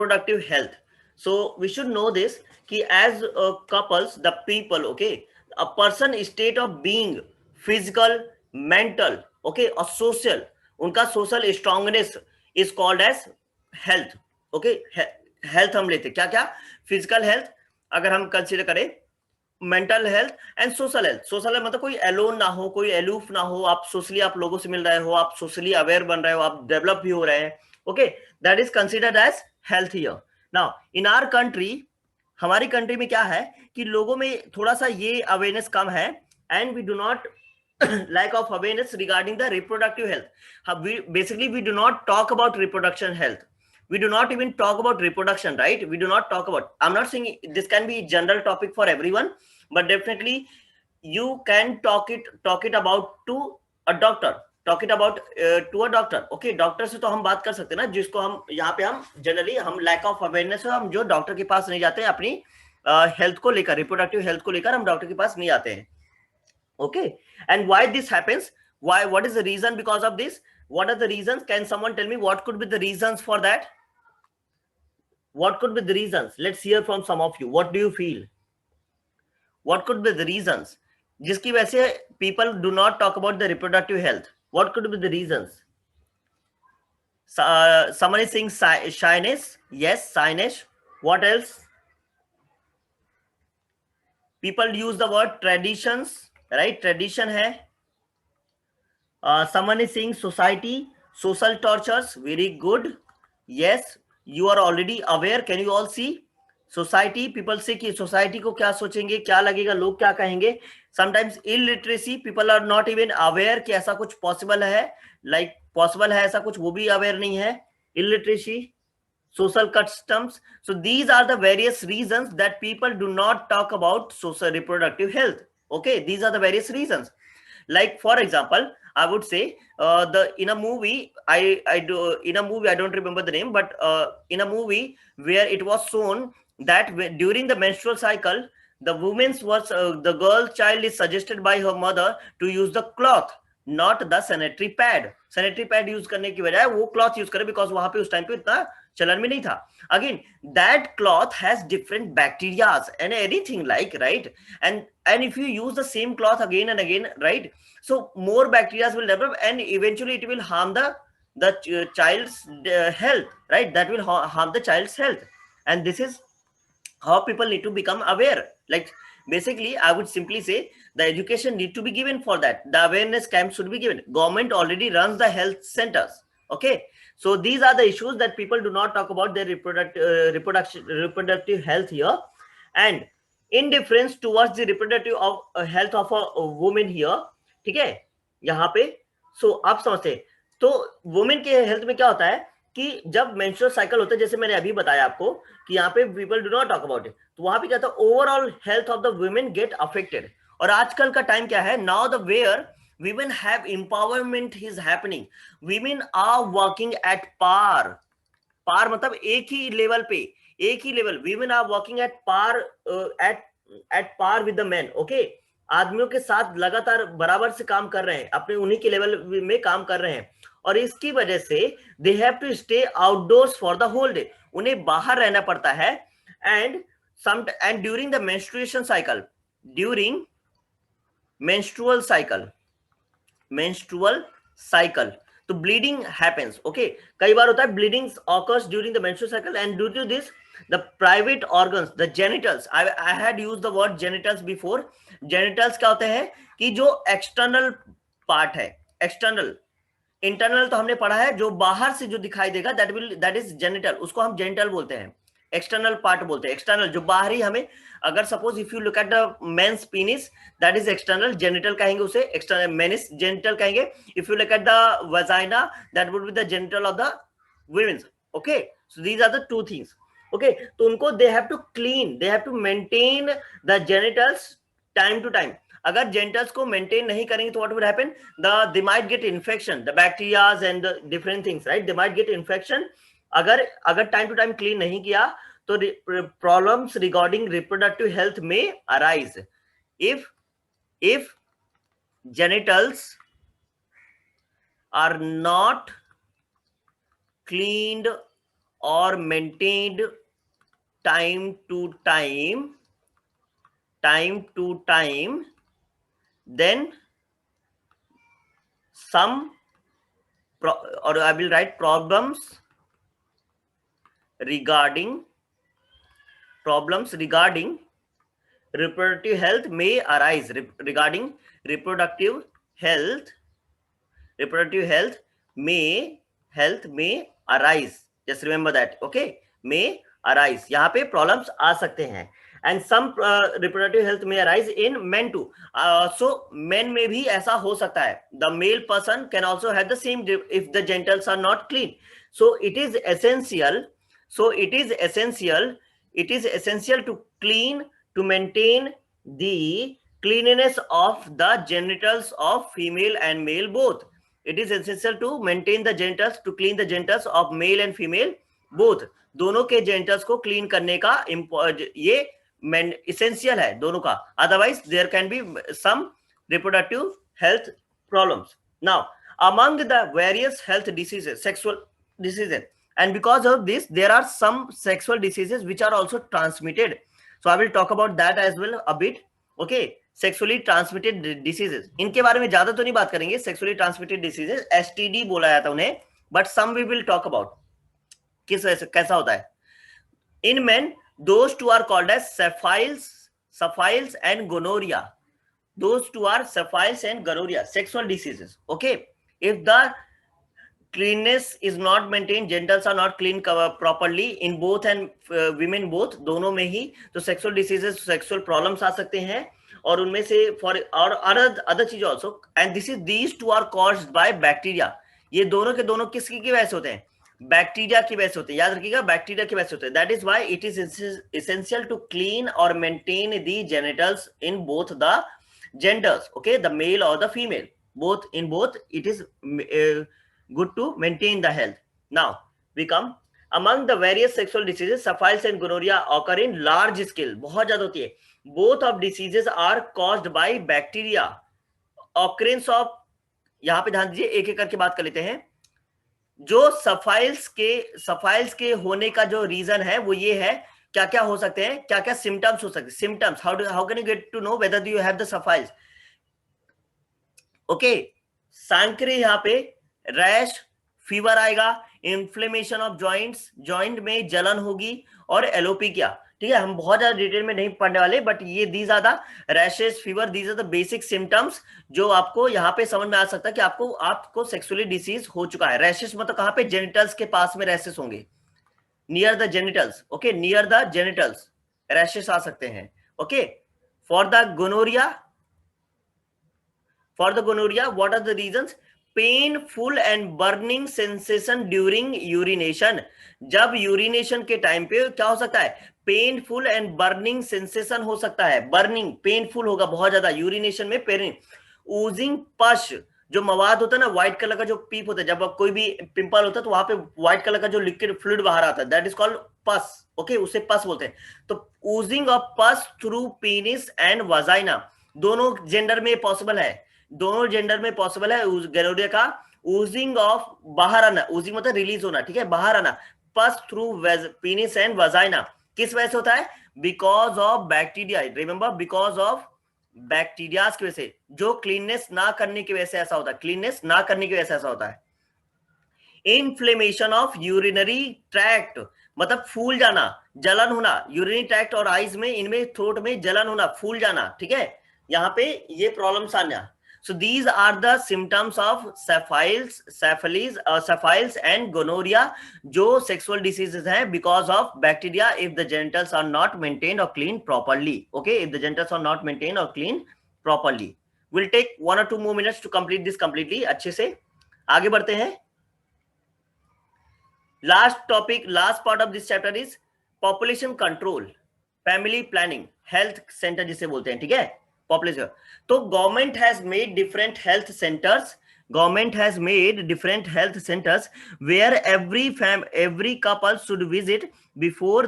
reproductive health. So we should know this कि as couples, the people, okay, a person state of being, physical, mental, okay, or social, उनका social strongness is called as health. Okay, health हम लेते क्या क्या, physical health अगर हम consider करें, mental health and social health. Social health मतलब कोई एलोन ना हो, कोई एलूफ ना हो, आप सोशली आप लोगों से मिल रहे हो, आप सोशली अवेयर बन रहे हो, आप डेवलप भी हो रहे हैं. Okay, that is considered as health here. Now in our country, हमारी कंट्री में क्या है कि लोगों में थोड़ा सा ये अवेयरनेस कम है, and we do not lack of awareness regarding the reproductive health. Basically we do not talk about reproduction health. We do not even talk about reproduction, right? We do not talk about, I'm not saying this can be general topic for everyone, but definitely you can talk it about to a doctor, talk it about to a doctor. Okay, doctor से तो हम बात कर सकते हैं ना, जिसको हम यहाँ पे हम जनरली हम लैक ऑफ अवेयरनेस है, हम जो डॉक्टर के पास नहीं जाते हैं अपनी हेल्थ को लेकर, रिप्रोडक्टिव हेल्थ को लेकर हम डॉक्टर के पास नहीं आते हैं. Okay, and why this happens, what is the reason because of this, what are the reasons, can someone tell me what could be the reasons for that? What could be the reasons? Let's hear from some of you. What do you feel? What could be the reasons जिसकी वजह से people do not talk about the reproductive health? What could be the reasons? Someone is saying shyness. Yes, shyness. What else? People use the word traditions, right? Tradition है. Someone is saying society, social tortures. Very good. Yes, you are already aware. Can you all see? Society, people say कि society को क्या सोचेंगे, क्या लगेगा, लोग क्या कहेंगे. Sometimes illiteracy, people are not even aware कि ऐसा कुछ possible है, like possible है ऐसा कुछ, वो भी aware नहीं है. Illiteracy, social customs. So these are the various reasons that people do not talk about social reproductive health. Okay, these are the various reasons. Like for example, I would say in a movie, I don't remember the name, but in a movie where it was shown that during the menstrual cycle, the the girl child is suggested by her mother to use the cloth, not the sanitary pad. Sanitary pad use करने की बजाय वो cloth use करे, because वहां पे उस time पे इतना चलन में नहीं था. Again, that cloth has different bacteria and anything, like, right? And if you use the same cloth again and again, right, so more bacteria will develop, and eventually it will harm the child's health, right? That will harm the child's health. And this is how people need to become aware. Like, basically I would simply say the education need to be given for that. The awareness camp should be given. Government already runs the health centers. Okay, so these are the issues that people do not talk about their reproductive health here. And indifference towards the reproductive health of a woman here. ठीक है, यहाँ पे. सो आप समझते, तो women के health में क्या होता है कि जब मेंस्ट्रुअल साइकिल होता है, जैसे मैंने अभी बताया आपको कि यहाँ पे people do not talk about it, तो वहां पे क्या था, overall health of the women get affected. और आजकल का टाइम क्या है, now the where women have empowerment is happening. Women are working at par. par मतलब एक ही लेवल पे, एक ही level. women are working at par, at par with the men. okay, आदमियों के साथ लगातार बराबर से काम कर रहे हैं, अपने उन्हीं के लेवल में काम कर रहे हैं. और इसकी वजह से they have to stay outdoors for the whole day. उन्हें बाहर रहना पड़ता है. And during the menstruation cycle, during menstrual cycle, तो ब्लीडिंग हैपेंस. ओके, कई बार होता है bleeding occurs during the menstrual cycle, and due to this the private organs, the genitals, I had used the word genitals before. genitals क्या होते हैं कि जो एक्सटर्नल पार्ट है, एक्सटर्नल. इंटरनल तो हमने पढ़ा है, जो बाहर से जो दिखाई देगा, दैट इज जेनिटल, उसको हम जेनिटल बोलते हैं. एक्सटर्नल पार्ट बोलते हैं, एक्सटर्नल जो बाहरी हमें, अगर suppose if you look at the men's penis, that is external, genital कहेंगे उसे, एक्सटर्नल मेनिस जेनिटल कहेंगे. If you look at the vagina, that would be the genital of the women's. Okay, so these are the two things. Okay, तो उनको they have to clean, they have to maintain the genitals time to time. अगर genitals को maintain नहीं करेंगे तो what will happen, they might get infection, the bacterias and the different things, right, they might get infection. अगर time to time clean नहीं किया तो problems regarding reproductive health में arise. If genitals are not cleaned or maintained time to time, then some or I will write problems regarding reproductive health may arise. Regarding reproductive health may arise. Just remember that. Okay, may arise, यहाँ पे problems आ सकते हैं. And some reproductive health may arise in men too. So men में भी ऐसा हो सकता है. The male person can also have the same if the genitals are not clean. So it is essential. It is essential to clean, to maintain the cleanliness of the genitals of female and male both. It is essential to maintain the genitals, to clean the genitals of male and female both. दोनों के genitals को clean करने का ये essential है दोनों का. Otherwise there can be some reproductive health problems. Now, among the various health diseases, sexual diseases, and because of this there are some sexual diseases which are also transmitted. So I will talk about that as well a bit. Okay, sexually transmitted diseases, इनके बारे में ज्यादा तो नहीं बात करेंगे. Sexually transmitted diseases STD बोला जाता है उन्हें, but some we will talk about किस कैसा होता है. In men those two are called as syphilis and gonorrhoea. Those two are syphilis and gonorrhoea, sexual diseases. Okay, if the cleanness is not maintained, genitals are not clean properly in both and women both, दोनों में ही, तो sexual diseases, sexual problems आ सकते हैं. और उनमें से for और other चीज also, and these two are caused by bacteria. ये दोनों के दोनों किसकी की वजह से होते हैं? बैक्टीरिया की वजह से होते हैं. याद रखिएगा, बैक्टीरिया की वजह से होते हैं. That is why it is essential to clean or maintain the genitals in both the genders. Okay, the male or the female, both it is good to maintain the health. Now we come among the various sexual diseases, syphilis and gonorrhea occur in large scale, बहुत ज्यादा होती है. Both of diseases are caused by bacteria. Occurrence of, यहाँ पे ध्यान दीजिए, एक एक करके बात कर लेते हैं. जो सफाइल्स के होने का जो रीजन है वो ये है, क्या क्या हो सकते हैं, क्या क्या सिम्टम्स हो सकते हैं. Symptoms, how can you get to know whether you have the syphilis. Okay, chancre, यहाँ पे रैश, फीवर आएगा, इन्फ्लेमेशन ऑफ जॉइंट्स, जॉइंट में जलन होगी, और एलोपिकिया. ठीक है, हम बहुत ज्यादा डिटेल में नहीं पढ़ने वाले, बट ये these are the rashes, fever, these are the basic symptoms जो आपको यहाँ पे समझ में आ सकता है कि आपको सेक्सुअली डिसीज हो चुका है. रैशेस मतलब कहाँ पे? जेनिटल्स के पास में रैशेस होंगे, near the genitals. Okay, near the genitals rashes आ सकते हैं. Okay, for the gonorrhoea, what are the reasons? Painful and burning sensation during urination. जब यूरिनेशन के टाइम पे क्या हो सकता है? पेनफुल एंड बर्निंग सेंसेशन हो सकता है. बर्निंग, पेनफुल होगा बहुत ज्यादा यूरिनेशन में. पेनिंग, ऊजिंग पश, जो मवाद होता है ना, व्हाइट कलर का जो पीप होता है, जब कोई भी पिंपल होता है तो वहां पे व्हाइट कलर का जो लिक्विड फ्लूइड बाहर आता है, दैट इज कॉल्ड पस. ओके, उसे पस बोलते हैं. तो ऊजिंग ऑफ पस थ्रू पेनिस एंड वजाइना, दोनों जेंडर में पॉसिबल है, दोनों जेंडर में पॉसिबल है गोनोरिया का. ऊजिंग ऑफ, बाहर आना, ऊजिंग मतलब रिलीज होना. ठीक है, बाहर आना. पस थ्रू पेनिस एंड वजाइना, किस वजह से होता है? Because of bacteria. Remember, because of bacteria की वजह से, जो क्लीननेस ना करने की वजह से ऐसा होता है, क्लीननेस ना करने की वजह से ऐसा होता है. इन्फ्लेमेशन ऑफ यूरिनरी ट्रैक्ट, मतलब फूल जाना, जलन होना. यूरिनरी ट्रैक्ट और आइज में, इनमें थ्रोट में जलन होना, फूल जाना. ठीक है, यहाँ पे ये प्रॉब्लम्स आना. So these are the symptoms of syphilis and gonorrhea, जो sexual diseases हैं because of bacteria if the genitals are not maintained or cleaned properly. Okay, if the genitals are not maintained or cleaned properly. We'll take 1 or 2 more minutes to complete this completely. अच्छे से आगे बढ़ते हैं. Last topic, last part of this chapter is population control, family planning, health center जिसे बोलते हैं. ठीक है, population. तो government has made different health centers where every couple should visit before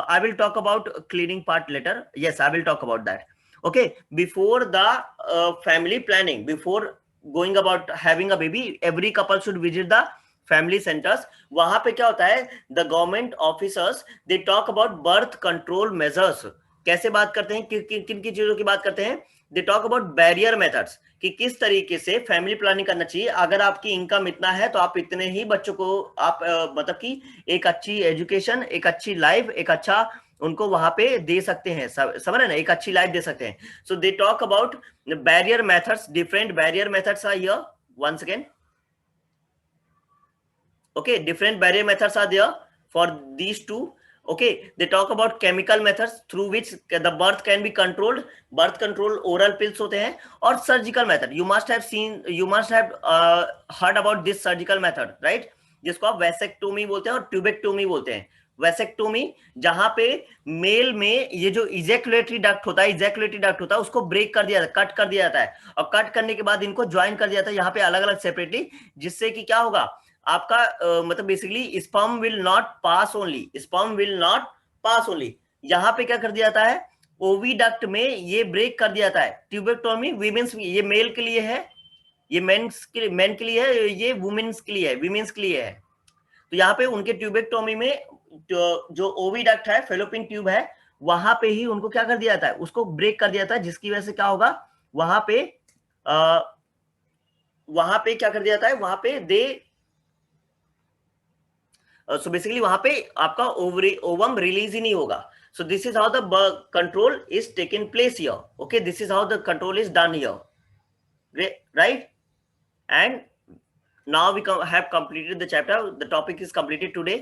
I will talk about cleaning part later. Yes, I will talk about that. Okay, before the family planning, before going about having a baby, every couple should visit the family centres, वहां पे क्या होता है, the government officers they talk about birth control measures. कैसे बात करते हैं, किन की चीजों की बात करते हैं, दे टॉक अबाउट बैरियर मेथड्स, कि किस तरीके से फैमिली प्लानिंग करना चाहिए। अगर आपकी इनकम इतना है तो आप इतने ही बच्चों को आप मतलब कि एक अच्छी एजुकेशन, एक अच्छी लाइफ, एक अच्छा उनको वहां पे दे सकते हैं, समझ रहे ना, एक अच्छी लाइफ दे सकते हैं। So they talk about barrier methods, different barrier methods are here once again. Okay, different barrier methods are there for these two. Okay, they talk about chemical methods through which the birth can be controlled, birth control oral pills होते हैं, और surgical method. You must have seen, you must have heard about this surgical method, right? जिसको आप vasectomy बोलते हैं और tubectomy बोलते हैं। वैसेक्टोमी जहां पे मेल में ये जो इजैकुलेटरी डक्ट होता है, इजैकुलेटरी डक्ट होता है, उसको ब्रेक कर दिया जाता है, कट कर दिया जाता है, और कट करने के बाद इनको ज्वाइन कर दिया जाता है यहाँ पे अलग अलग सेपरेटली, जिससे कि क्या होगा आपका मतलब basically sperm will not pass only, sperm will not pass only. यहाँ पे क्या कर दिया जाता है, ओविडक्ट में ये ब्रेक कर दिया जाता है। ट्यूबेक्टोमी वीमेंस, ये मेल के लिए है, ये मेन के लिए है, ये वुमेन्स के लिए है, वीमेंस के लिए है। तो यहाँ पे उनके ट्यूबेक्टोमी में जो ओविडक्ट है, फेलोपियन ट्यूब है, वहां पे ही उनको क्या कर दिया जाता है, उसको ब्रेक कर दिया जाता है, जिसकी वजह से क्या होगा, वहां पे क्या कर दिया जाता है, वहां पे दे सो बेसिकली वहां पे आपका ओवम रिलीज ही नहीं होगा। So this is how the control is taken place here. Okay, this is how the control is done here, right? And now we have completed the chapter, the topic is completed today.